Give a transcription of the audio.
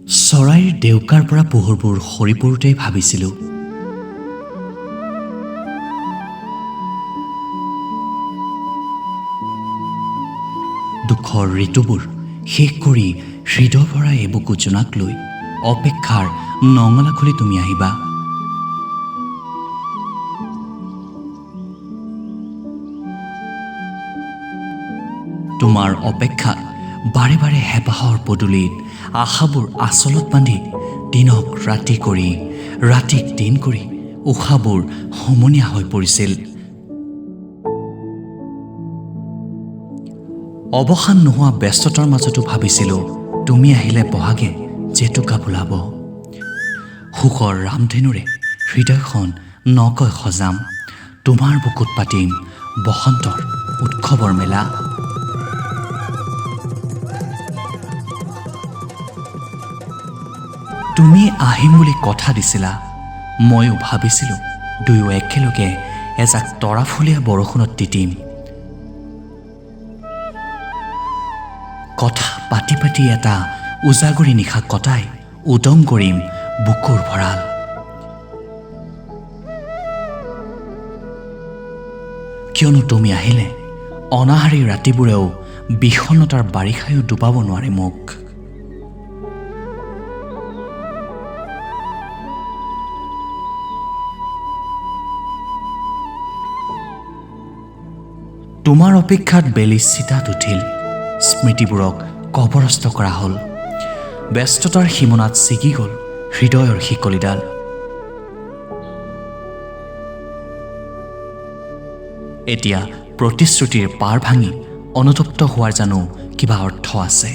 চৰাইৰ ডেউকাৰ পৰা পোহৰবোৰ সৰি পৰোঁতেই ভাবিছিলোঁ, দুখৰ ঋতুবোৰ শেষ কৰি হৃদয় ভৰা এবুকু জোনাক লৈ অপেক্ষাৰ নঙলা খুলি তুমি আহিবা। তোমাৰ অপেক্ষাত বাৰে বাৰে হেঁপাহৰ পদূলিত আশাবোৰ আচলত বান্ধি দিনক ৰাতি কৰি ৰাতিক দিন কৰি উশাবোৰ সমনীয়া হৈ পৰিছিল। অৱসান নোহোৱা ব্যস্ততাৰ মাজতো ভাবিছিলোঁ, তুমি আহিলে বহাগে জেতুকা ফুলাব। সুখৰ ৰামধেনুৰে হৃদয়খন নকৈ সজাম, তোমাৰ বুকুত পাতিম বসন্তৰ উৎসৱৰ মেলা। তুমি আহিম বুলি কথা দিছিলা, ময়ো ভাবিছিলোঁ দুয়ো একেলগে এজাক তৰাফুলীয়া বৰষুণত তিতিম। কথা পাতি পাতি এটা উজাগৰি নিশা কটাই উদং কৰিম বুকুৰ ভঁৰাল। কিয়নো তুমি আহিলে অনাহাৰী ৰাতিবোৰেও বিষণ্ণতাৰ বাৰিষায়ো ডুবাব নোৱাৰে মোক। তোমাৰ অপেক্ষাত বেলি চিতাত উঠিল, স্মৃতিবোৰক কবৰস্থ কৰা হ'ল, ব্যস্ততাৰ সীমনাত ছিগি গ'ল হৃদয়ৰ শিকলিডাল। এতিয়া প্ৰতিশ্ৰুতিৰ পাৰ ভাঙি অনুতপ্ত হোৱাৰ জানো কিবা অৰ্থ আছে?